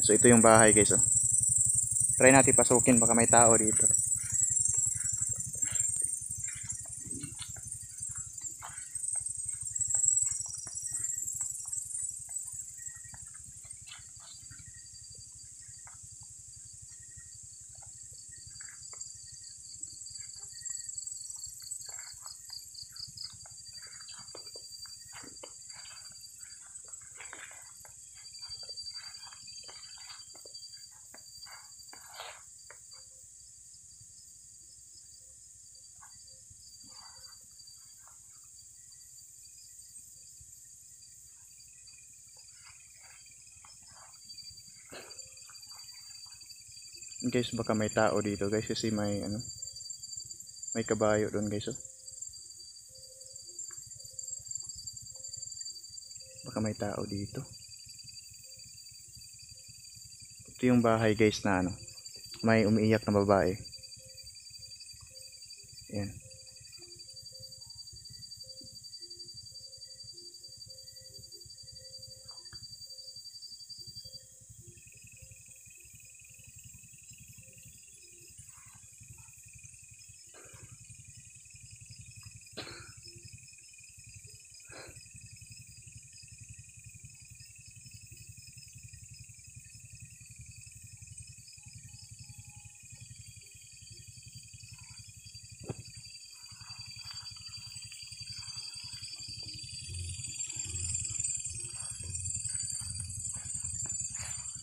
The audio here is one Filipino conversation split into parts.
So ito yung bahay guys, oh. Try natin pasukin, baka may tao dito. Guys, baka may tao dito guys, kasi may ano, may kabayo doon guys, oh. Baka may tao dito. Ito yung bahay guys na ano, may umiiyak na babae. Ayan.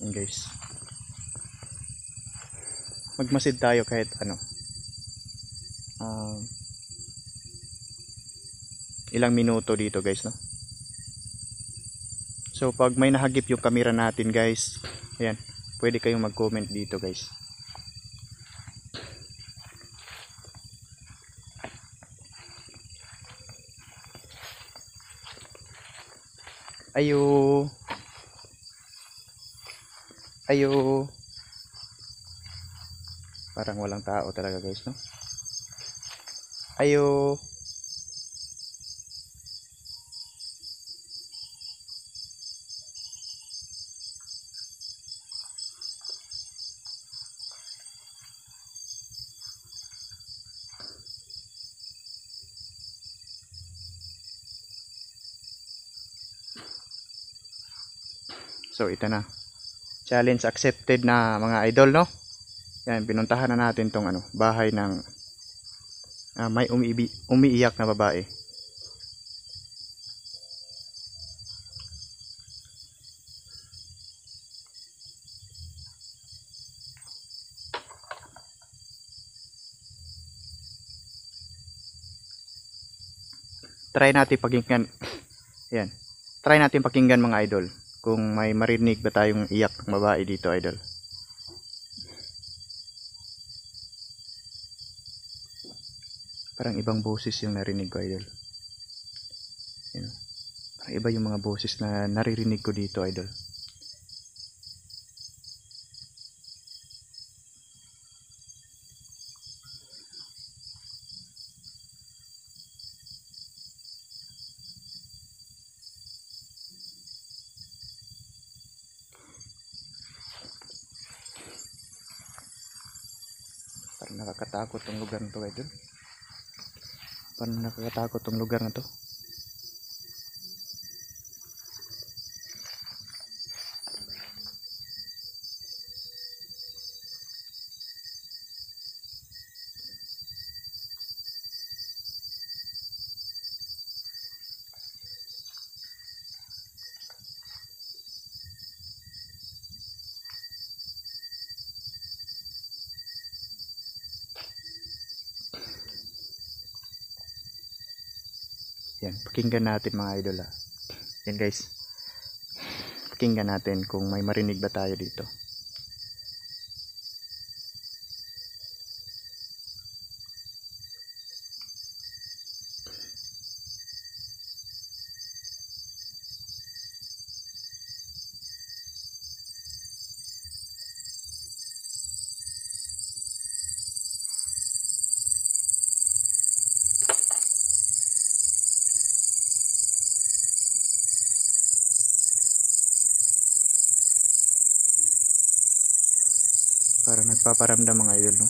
Ayan guys, magmasid tayo kahit ano, ilang minuto dito guys, no? So pag may nahagip yung camera natin guys, ayan, pwede kayong mag comment dito guys. Ayo, ayo. Parang walang tao talaga guys, no? Ayo. So ito na, challenge accepted na mga idol, no? Yan, pinuntahan na natin tong ano, bahay ng may umiiyak na babae. Try natin pakinggan. Yan. Try natin pakinggan mga idol kung may marinig ba tayong iyak ng babae dito, idol. Parang ibang boses yung narinig ko, idol. Yan. Parang iba yung mga boses na naririnig ko dito, idol. Parang nakakatakot tong lugar na to, idol. Parang nakakatakot tong lugar na to. Yan, pakinggan natin mga idol, ha. Yan guys, pakinggan natin kung may marinig ba tayo dito. Para nagpaparamdam mga idol, no?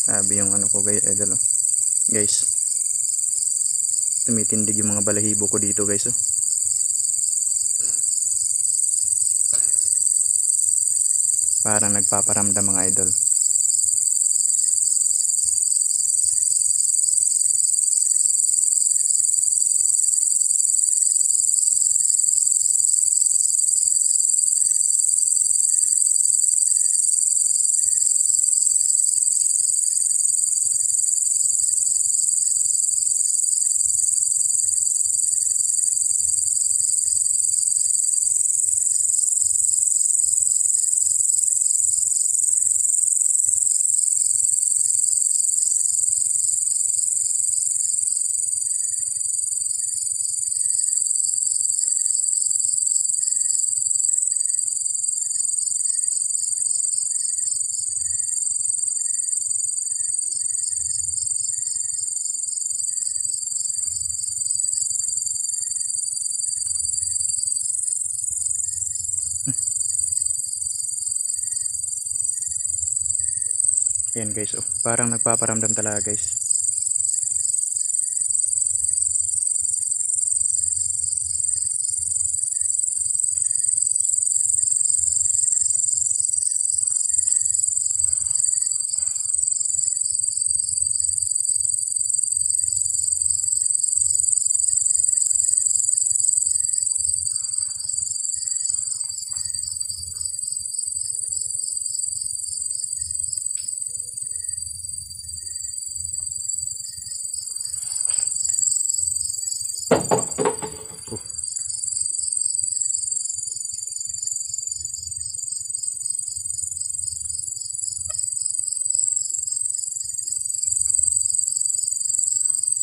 Sabi yung ano ko guys, idol, oh. Guys, tumitindig yung mga balahibo ko dito guys, oh. Parang nagpaparamdam mga idol. Yan guys, oh. Parang nagpaparamdam talaga guys.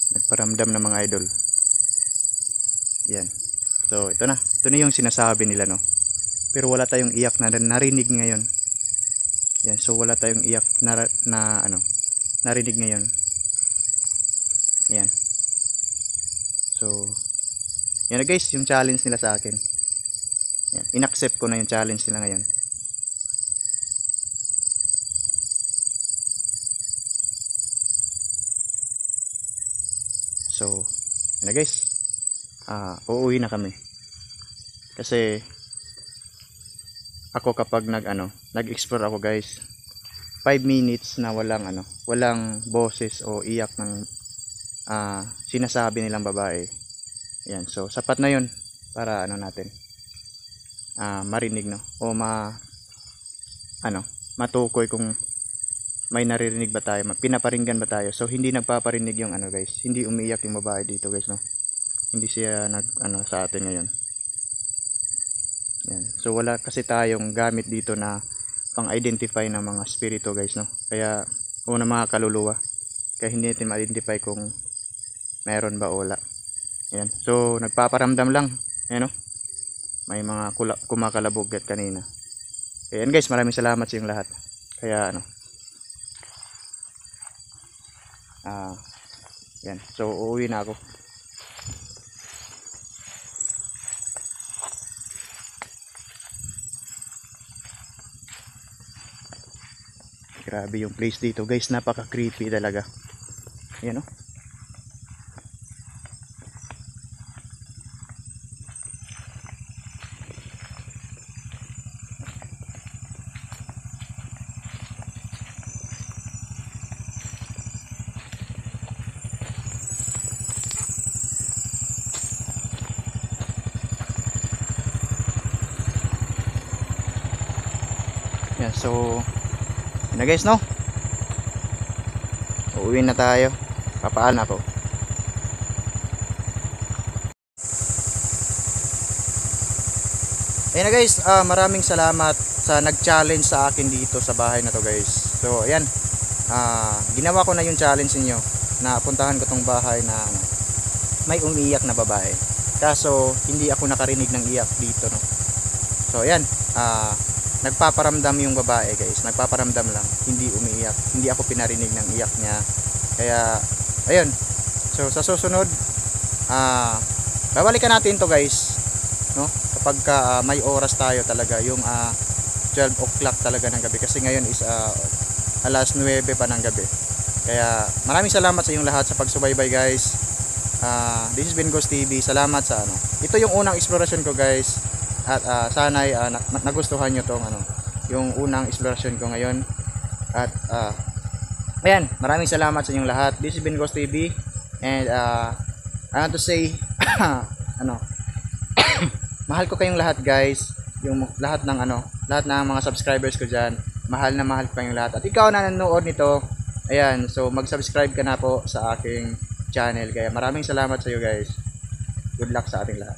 Nagparamdam ng mga idol. Yan. So ito na. Ito na yung sinasabi nila, no. Pero wala tayong iyak na narinig ngayon. Yan. So wala tayong iyak na ano, narinig ngayon. Yan. So yan na guys, yung challenge nila sa akin. Yan. In-accept ko na yung challenge nila ngayon. So, yan na guys. Uuwi na kami. Kasi ako kapag nag-explore ako guys, 5 minutes na walang boses o iyak ng sinasabi nilang babae. Yan. So, sapat na 'yun para natin marinig, no, o matukoy kung may naririnig ba tayo, pinaparinggan ba tayo. So hindi nagpaparinig yung guys, hindi umiiyak yung babae dito guys, no. Hindi siya sa atin ngayon. Yan. So wala kasi tayong gamit dito na pang-identify ng mga spirito guys, no. Kaya ng mga kaluluwa. Kaya hindi natin ma-identify kung meron ba o wala. Yan. So nagpaparamdam lang. Ayan, no. May mga kumakalabog at kanina. Ayan guys, maraming salamat sa inyong lahat. Kaya yan. So uuwi na ako. Grabe yung place dito guys, napaka creepy talaga. Ayan, no. Yan, so yun na guys, no. Uuwi na tayo. Papaan ako. Ayun na guys, maraming salamat sa nag-challenge sa akin dito sa bahay na to guys. So ayan, ginawa ko na yung challenge niyo na puntahan ko tong bahay na may umiiyak na babae. Kaso hindi ako nakarinig ng iyak dito, no. So ayan, nagpaparamdam yung babae guys, nagpaparamdam lang, hindi umiiyak, hindi ako pinarinig ng iyak niya. Kaya ayun, so sa susunod babalikan natin to guys. no? Kapag may oras tayo talaga, yung 12 o'clock talaga ng gabi, kasi ngayon is alas 9 pa ng gabi. Kaya maraming salamat sa inyong lahat sa pagsubaybay guys. This is Bingos TV. Salamat sa ito yung unang explorasyon ko guys, at sana'y nagustuhan nyo tong yung unang explorasyon ko ngayon. At ayan, maraming salamat sa inyong lahat. This is Bingos TV, and I want to say mahal ko kayong lahat guys, yung lahat ng lahat ng mga subscribers ko diyan. Mahal na mahal ko kayong lahat. At ikaw na nanonood nito, ayan, so mag-subscribe ka na po sa aking channel. Kaya maraming salamat sa iyo guys. Good luck sa ating lahat.